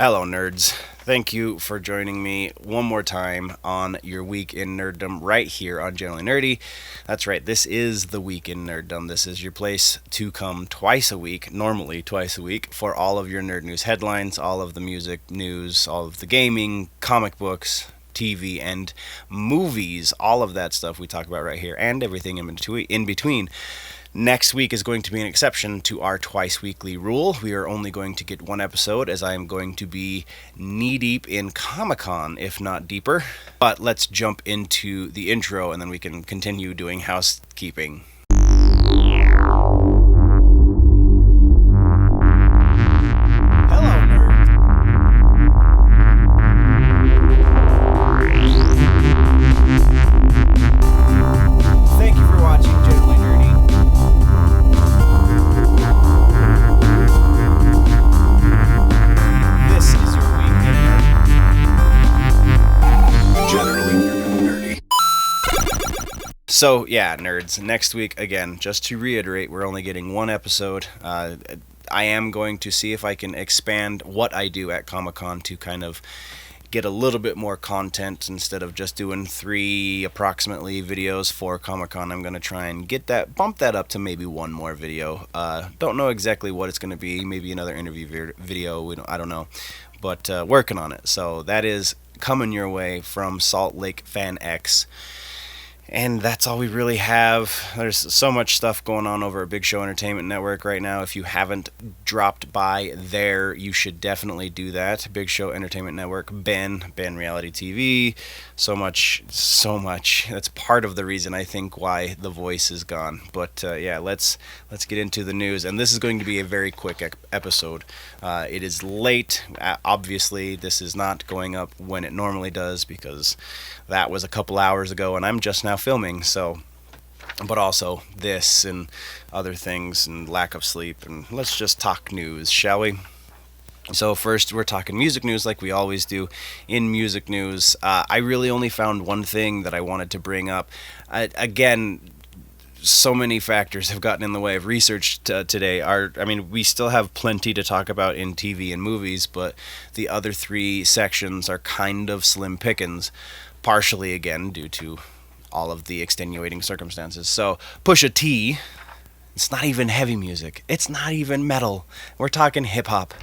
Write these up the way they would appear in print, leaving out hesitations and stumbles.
Hello, nerds. Thank you for joining me one more time on your Week in Nerddom right here on Generally Nerdy. That's right, this is the Week in Nerddom. This is your place to come twice a week, normally twice a week, for all of your nerd news headlines, all of the music news, all of the gaming, comic books, TV, and movies. All of that stuff we talk about right here, and everything in between. Next week is going to be an exception to our twice weekly rule. We are only going to get one episode as I am going to be knee deep in Comic-Con, if not deeper. But let's jump into the intro and then we can continue doing housekeeping. So, yeah, nerds, next week, again, just to reiterate, we're only getting one episode. I am going to see if I can expand what I do at Comic-Con to kind of get a little bit more content instead of just doing 3 approximately videos for Comic-Con. I'm going to try and bump that up to maybe one more video. Don't know exactly what it's going to be, maybe another interview video, I don't know, but working on it. So that is coming your way from Salt Lake Fan X. And that's all we really have. There's so much stuff going on over at Big Show Entertainment Network right now. If you haven't dropped by there, you should definitely do that. Big Show Entertainment Network, Ben Reality TV. So much. That's part of the reason I think why the voice is gone. But yeah, let's get into the news. And this is going to be a very quick episode. It is late. Obviously, this is not going up when it normally does because that was a couple hours ago, and I'm just now filming, so, but also this and other things and lack of sleep, and let's just talk news, shall we? So first, we're talking music news like we always do. In music news, I really only found one thing that I wanted to bring up. Again, so many factors have gotten in the way of research today. We still have plenty to talk about in TV and movies, but the other 3 sections are kind of slim pickings, partially again due to all of the extenuating circumstances. So Pusha T, it's not even heavy music, it's not even metal, we're talking hip-hop.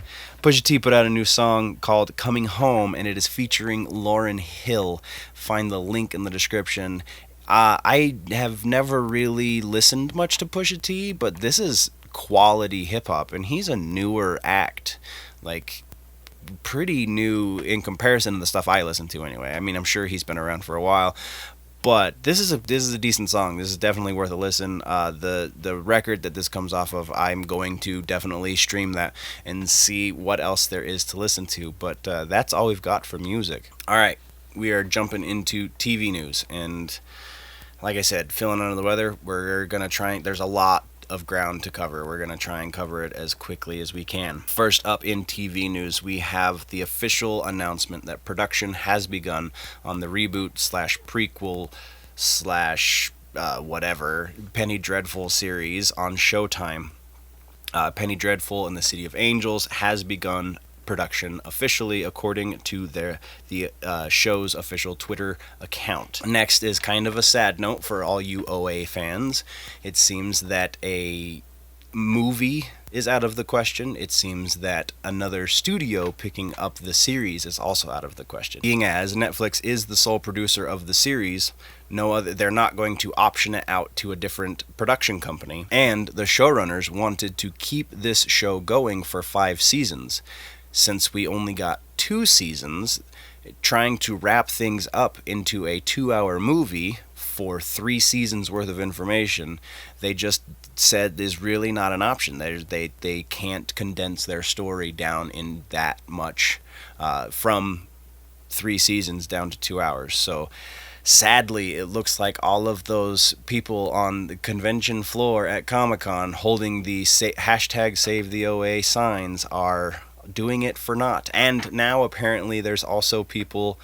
Pusha T put out a new song called Coming Home, and it is featuring Lauryn Hill. Find the link in the description. I have never really listened much to Pusha T, but this is quality hip-hop, and he's a newer act, like pretty new in comparison to the stuff I listen to anyway. I mean, I'm sure he's been around for a while, but this is a decent song. This is definitely worth a listen. The record that this comes off of, I'm going to definitely stream that and see what else there is to listen to, but that's all we've got for music. All right, we are jumping into TV news, and like I said, feeling under the weather, we're going to try, there's a lot of ground to cover. We're going to try and cover it as quickly as we can. First up in TV news, we have the official announcement that production has begun on the reboot / prequel / whatever Penny Dreadful series on Showtime. Penny Dreadful and the City of Angels has begun production officially, according to the show's official Twitter account. Next is kind of a sad note for all you OA fans. It seems that a movie is out of the question. It seems that another studio picking up the series is also out of the question. Being as Netflix is the sole producer of the series, they're not going to option it out to a different production company. And the showrunners wanted to keep this show going for 5 seasons. Since we only got 2 seasons, trying to wrap things up into a 2-hour movie for 3 seasons worth of information, they just said is really not an option. They can't condense their story down in that much, from 3 seasons down to 2 hours. So sadly, it looks like all of those people on the convention floor at Comic-Con holding the hashtag Save the OA signs are doing it for naught. And now apparently there's also people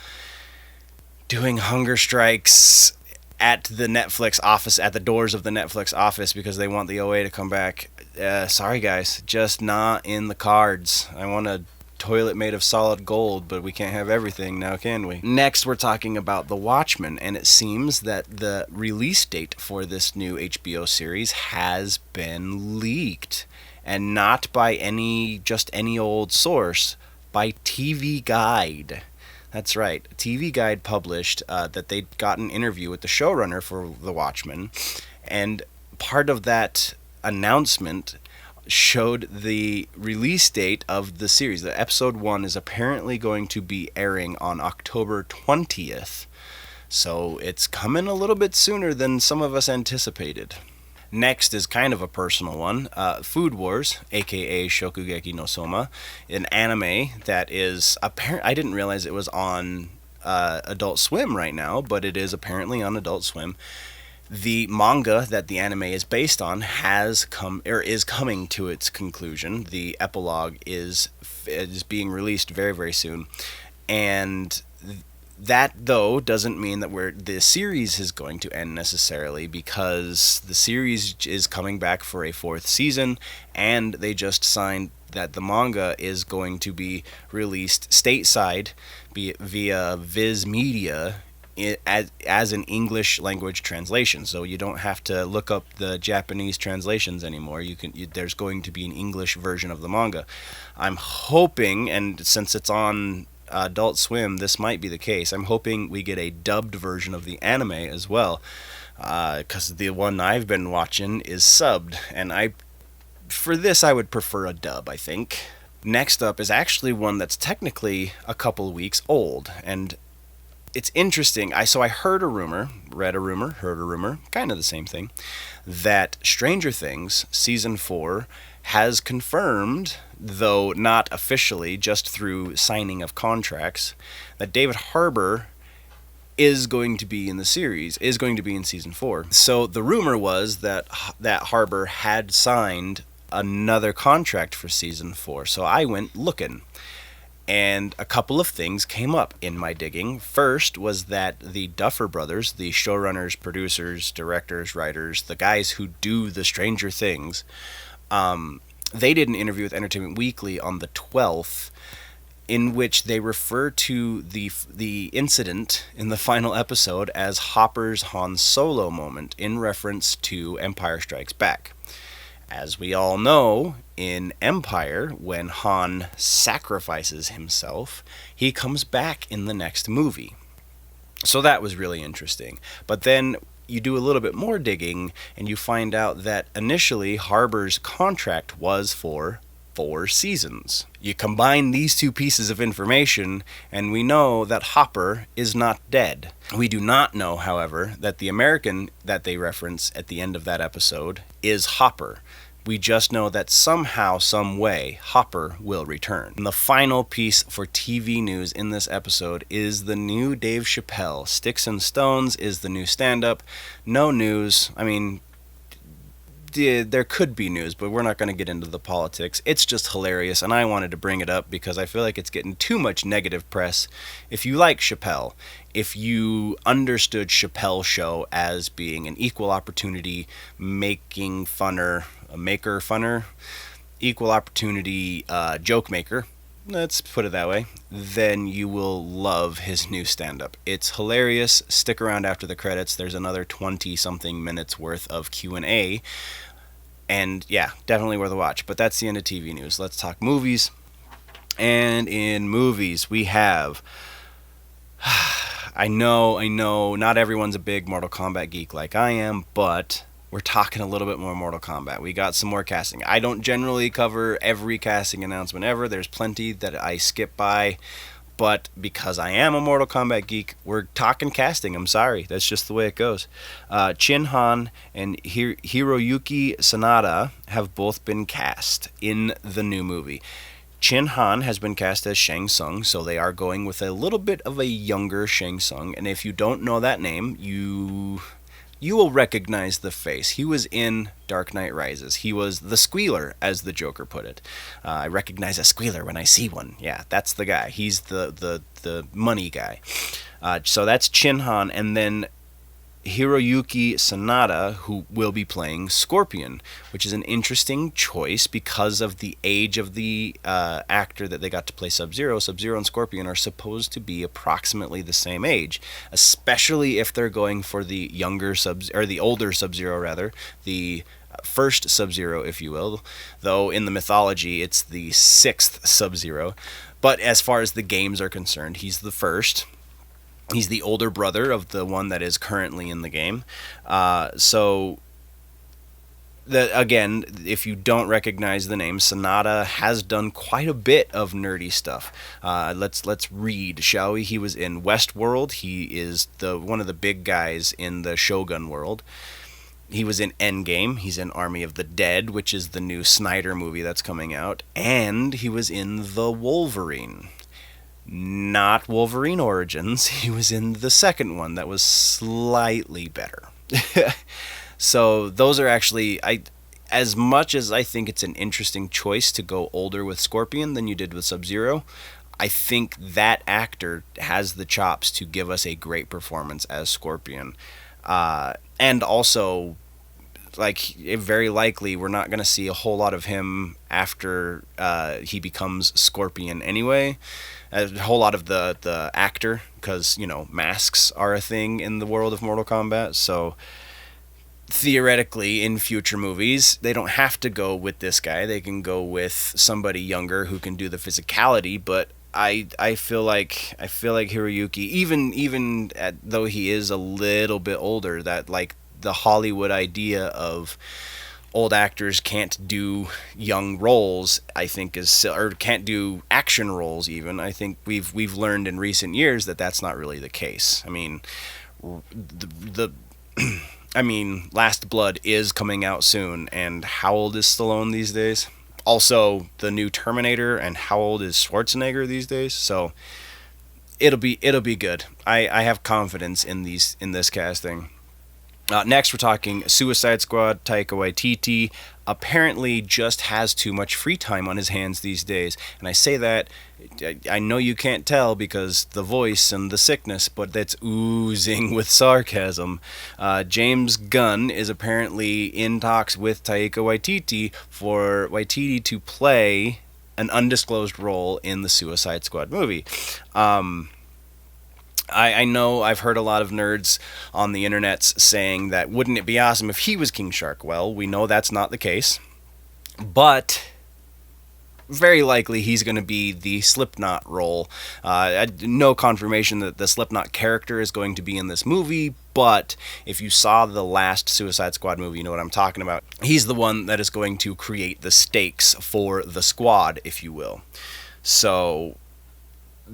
doing hunger strikes at the Netflix office, at the doors of the Netflix office, because they want the OA to come back. Sorry guys, just not in the cards. I want to toilet made of solid gold, but we can't have everything now, can we? Next, we're talking about The Watchmen, and it seems that the release date for this new HBO series has been leaked. And not by just any old source, by TV Guide. That's right. TV Guide published that they'd got an interview with the showrunner for The Watchmen, and part of that announcement showed the release date of the series. The episode 1 is apparently going to be airing on October 20th, so it's coming a little bit sooner than some of us anticipated. Next is kind of a personal one, Food Wars, aka Shokugeki no Souma, an anime that is I didn't realize it was on Adult Swim right now, but it is apparently on Adult Swim. The manga that the anime is based on is coming to its conclusion. The epilogue is being released very, very soon, and that, though, doesn't mean that the series is going to end necessarily, because the series is coming back for a 4th season, and they just signed that the manga is going to be released stateside via Viz Media as an English language translation. So you don't have to look up the Japanese translations anymore. There's going to be an English version of the manga. I'm hoping, and since it's on Adult Swim, this might be the case. I'm hoping we get a dubbed version of the anime as well, because the one I've been watching is subbed, and for this I would prefer a dub, I think. Next up is actually one that's technically a couple weeks old, and it's interesting. I heard a rumor, read a rumor, heard a rumor, kind of the same thing, that Stranger Things Season 4 has confirmed, though not officially, just through signing of contracts, that David Harbour is going to be in the series, is going to be in Season 4. So the rumor was that Harbour had signed another contract for Season 4. So I went looking, and a couple of things came up in my digging. First was that the Duffer Brothers, the showrunners, producers, directors, writers, the guys who do the Stranger Things, they did an interview with Entertainment Weekly on the 12th, in which they refer to the incident in the final episode as Hopper's Han Solo moment, in reference to Empire Strikes Back. As we all know, in Empire, when Han sacrifices himself, he comes back in the next movie. So that was really interesting. But then you do a little bit more digging, and you find out that initially Harbour's contract was for 4 seasons. You combine these two pieces of information, and we know that Hopper is not dead. We do not know, however, that the American that they reference at the end of that episode is Hopper. We just know that somehow, some way, Hopper will return. And the final piece for TV news in this episode is the new Dave Chappelle. Sticks and Stones is the new stand-up. No news. I mean, there could be news, but we're not going to get into the politics. It's just hilarious, and I wanted to bring it up because I feel like it's getting too much negative press. If you like Chappelle, if you understood Chappelle's show as being an equal opportunity making funner, equal opportunity joke maker, let's put it that way, then you will love his new stand-up. It's hilarious. Stick around after the credits. There's another 20-something minutes worth of Q&A. And yeah, definitely worth a watch. But that's the end of TV news. Let's talk movies. And in movies, we have... I know, not everyone's a big Mortal Kombat geek like I am, but we're talking a little bit more Mortal Kombat. We got some more casting. I don't generally cover every casting announcement ever. There's plenty that I skip by, but because I am a Mortal Kombat geek, we're talking casting. I'm sorry. That's just the way it goes. Chin Han and Hiroyuki Sanada have both been cast in the new movie. Chin Han has been cast as Shang Tsung, so they are going with a little bit of a younger Shang Tsung. And if you don't know that name, you will recognize the face. He was in Dark Knight Rises. He was the Squealer, as the Joker put it. I recognize a squealer when I see one. Yeah, that's the guy. He's the money guy. So that's Chin Han. And then Hiroyuki Sanada, who will be playing Scorpion, which is an interesting choice because of the age of the actor that they got to play Sub-Zero. Sub-Zero and Scorpion are supposed to be approximately the same age, especially if they're going for the older Sub-Zero rather, the first Sub-Zero, if you will, though in the mythology it's the sixth Sub-Zero. But as far as the games are concerned, he's the first. He's the older brother of the one that is currently in the game. Again, if you don't recognize the name, Sanada has done quite a bit of nerdy stuff. Let's read, shall we? He was in Westworld. He is one of the big guys in the Shogun world. He was in Endgame. He's in Army of the Dead, which is the new Snyder movie that's coming out. And he was in The Wolverine. Not Wolverine Origins. He was in the second one that was slightly better. So those are actually, as much as I think it's an interesting choice to go older with Scorpion than you did with Sub-Zero, I think that actor has the chops to give us a great performance as Scorpion. And also, very likely we're not going to see a whole lot of him after he becomes Scorpion anyway. A whole lot of the actor, because, masks are a thing in the world of Mortal Kombat, so theoretically in future movies they don't have to go with this guy. They can go with somebody younger who can do the physicality, but I feel like Hiroyuki, even though he is a little bit older, that the Hollywood idea of old actors can't do young roles, I think or can't do action roles even. I think we've learned in recent years that that's not really the case. I mean, Last Blood is coming out soon, and how old is Stallone these days? Also, the new Terminator, and how old is Schwarzenegger these days? So it'll be good. I have confidence in this casting. Next, we're talking Suicide Squad. Taika Waititi apparently just has too much free time on his hands these days. And I say that, I know you can't tell because the voice and the sickness, but that's oozing with sarcasm. James Gunn is apparently in talks with Taika Waititi for Waititi to play an undisclosed role in the Suicide Squad movie. I know I've heard a lot of nerds on the internets saying that wouldn't it be awesome if he was King Shark? Well, we know that's not the case, but very likely he's going to be the Slipknot role. No confirmation that the Slipknot character is going to be in this movie, but if you saw the last Suicide Squad movie, you know what I'm talking about. He's the one that is going to create the stakes for the squad, if you will. So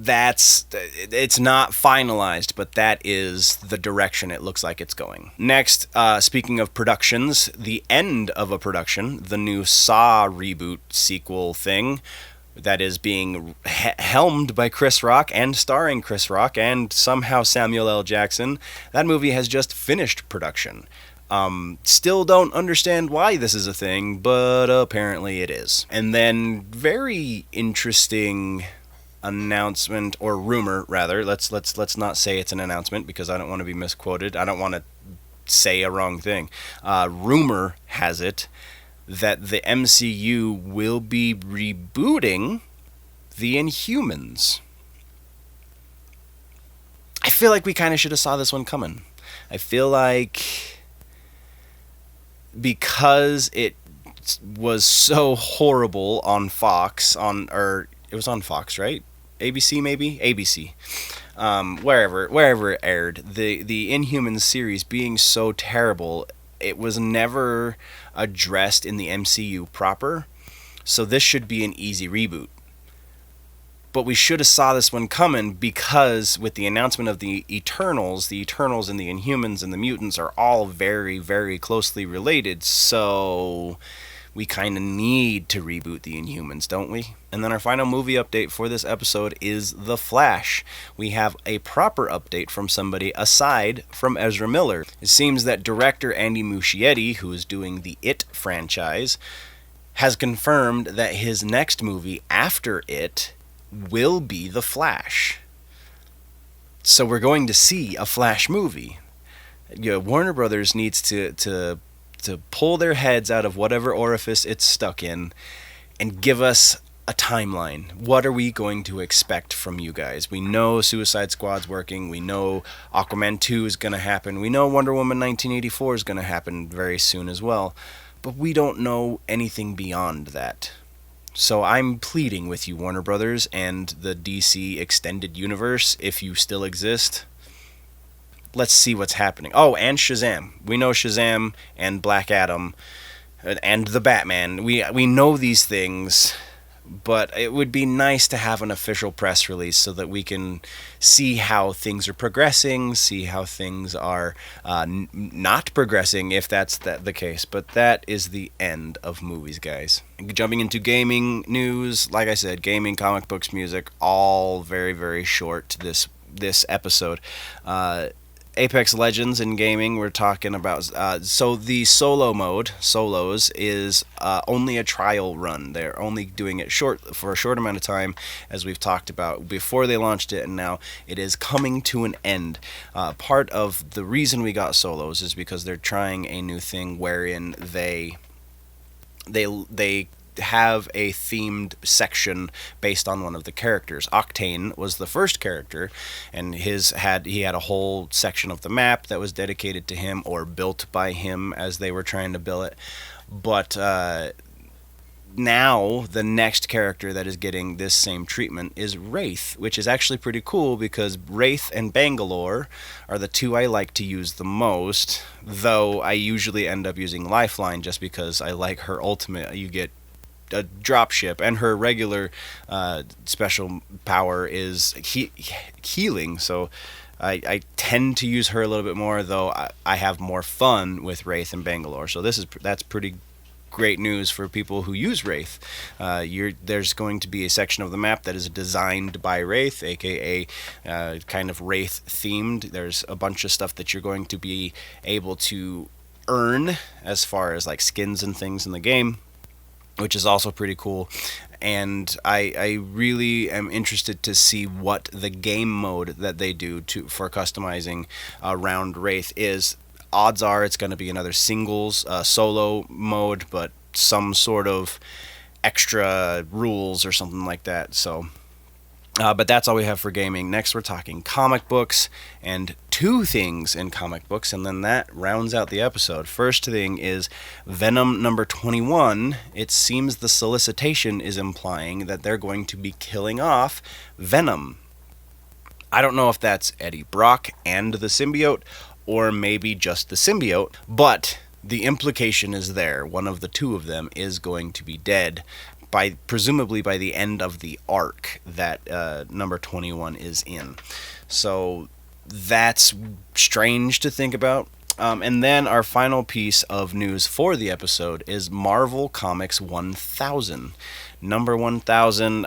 it's not finalized, but that is the direction it looks like it's going. Next, speaking of productions, the end of a production, the new Saw reboot sequel thing that is being helmed by Chris Rock and starring Chris Rock and somehow Samuel L. Jackson. That movie has just finished production. Still don't understand why this is a thing, but apparently it is. And then very interesting announcement, or rumor rather. Let's not say it's an announcement because I don't want to be misquoted. I don't want to say a wrong thing. Rumor has it that the MCU will be rebooting the Inhumans. I feel like we kind of should have saw this one coming. I feel like because it was so horrible on Fox, it was on Fox, right? ABC maybe? ABC. Wherever it aired. The Inhumans series being so terrible, it was never addressed in the MCU proper. So this should be an easy reboot. But we should have saw this one coming because with the announcement of the Eternals and the Inhumans and the mutants are all very, very closely related. So we kind of need to reboot the Inhumans, don't we? And then our final movie update for this episode is The Flash. We have a proper update from somebody aside from Ezra Miller. It seems that director Andy Muschietti, who is doing the It franchise, has confirmed that his next movie after It will be The Flash. So we're going to see a Flash movie. Warner Brothers needs to pull their heads out of whatever orifice it's stuck in and give us a timeline. What are we going to expect from you guys? We know Suicide Squad's working. We know Aquaman 2 is going to happen. We know Wonder Woman 1984 is going to happen very soon as well. But we don't know anything beyond that. So I'm pleading with you, Warner Brothers and the DC Extended Universe, if you still exist. Let's see what's happening. Oh, and Shazam. We know Shazam and Black Adam and the Batman. We know these things. But it would be nice to have an official press release so that we can see how things are progressing, see how things are not progressing, if that's the case. But that is the end of movies, guys. Jumping into gaming news, like I said, gaming, comic books, music, all very, very short this episode. Apex Legends in gaming, we're talking about. So the solo mode, solos, is only a trial run. They're only doing it for a short amount of time, as we've talked about before they launched it, and now it is coming to an end. Part of the reason we got solos is because they're trying a new thing wherein they have a themed section based on one of the characters. Octane was the first character, and he had a whole section of the map that was dedicated to him or built by him as they were trying to build it. But now the next character that is getting this same treatment is Wraith, which is actually pretty cool because Wraith and Bangalore are the two I like to use the most, though I usually end up using Lifeline just because I like her ultimate. You get a dropship, and her regular special power is healing, so I tend to use her a little bit more, though I have more fun with Wraith and Bangalore. So that's pretty great news for people who use Wraith. There's going to be a section of the map that is designed by Wraith, aka kind of Wraith themed. There's a bunch of stuff that you're going to be able to earn as far as like skins and things in the game, which is also pretty cool. And I really am interested to see what the game mode that they do for customizing around Wraith is. Odds are it's going to be another singles solo mode, but some sort of extra rules or something like that. So but that's all we have for gaming. Next, we're talking comic books, and two things in comic books, and then that rounds out the episode. First thing is Venom number 21. It seems the solicitation is implying that they're going to be killing off Venom. I don't know if that's Eddie Brock and the symbiote, or maybe just the symbiote, but the implication is there. One of the two of them is going to be dead, presumably by the end of the arc that number 21 is in. So that's strange to think about. And then our final piece of news for the episode is Marvel Comics 1000. Number 1000,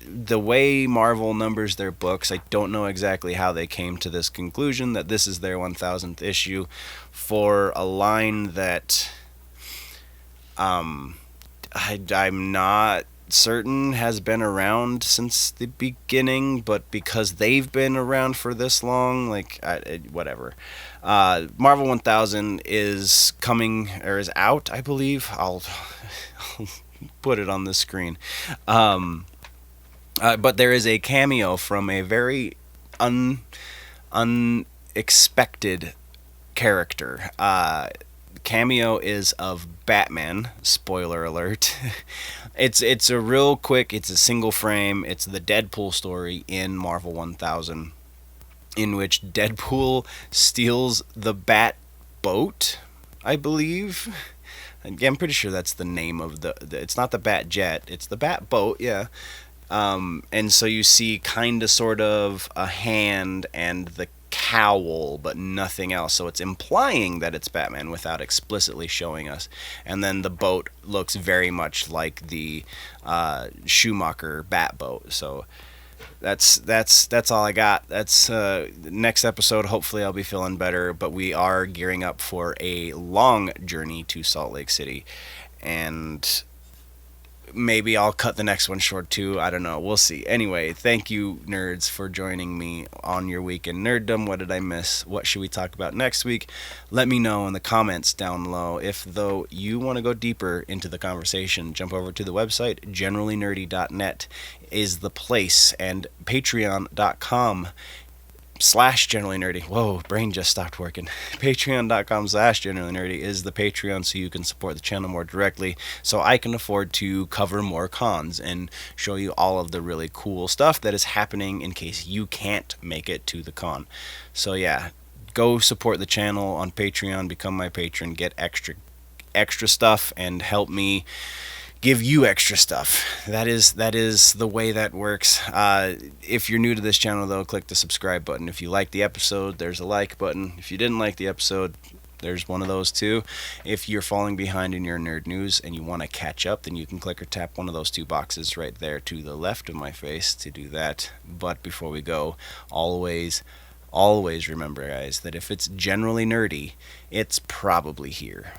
the way Marvel numbers their books, I don't know exactly how they came to this conclusion that this is their 1000th issue for a line that I'm not certain has been around since the beginning, but because they've been around for this long, whatever. Marvel 1000 is coming, or is out, I believe. I'll put it on the screen. But there is a cameo from a very unexpected character. Cameo is of Batman. Spoiler alert. It's a real quick. It's a single frame. It's the Deadpool story in Marvel 1000, in which Deadpool steals the Bat boat, I believe. I'm pretty sure that's the name of the. It's not the Bat jet. It's the Bat boat. Yeah. And so you see kind of sort of a hand and the cowl, but nothing else. So it's implying that it's Batman without explicitly showing us. And then the boat looks very much like the Schumacher Bat boat. So that's all I got. That's next episode. Hopefully I'll be feeling better, but we are gearing up for a long journey to Salt Lake City, and maybe I'll cut the next one short too. I don't know. We'll see. Anyway, thank you, nerds, for joining me on your week in Nerddom. What did I miss? What should we talk about next week? Let me know in the comments down below. If, though, you want to go deeper into the conversation, jump over to the website. GenerallyNerdy.net is the place, and Patreon.com /generally nerdy. Whoa, brain just stopped working. Patreon.com /generally nerdy is the Patreon, so you can support the channel more directly, so I can afford to cover more cons and show you all of the really cool stuff that is happening in case you can't make it to the con. So yeah, go support the channel on Patreon, become my patron, get extra stuff, and help me give you extra stuff. That is the way that works. If you're new to this channel, though, click the subscribe button. If you like the episode, there's a like button. If you didn't like the episode, there's one of those too. If you're falling behind in your nerd news and you want to catch up, then you can click or tap one of those two boxes right there to the left of my face to do that. But before we go, always remember, guys, that if it's generally nerdy, it's probably here.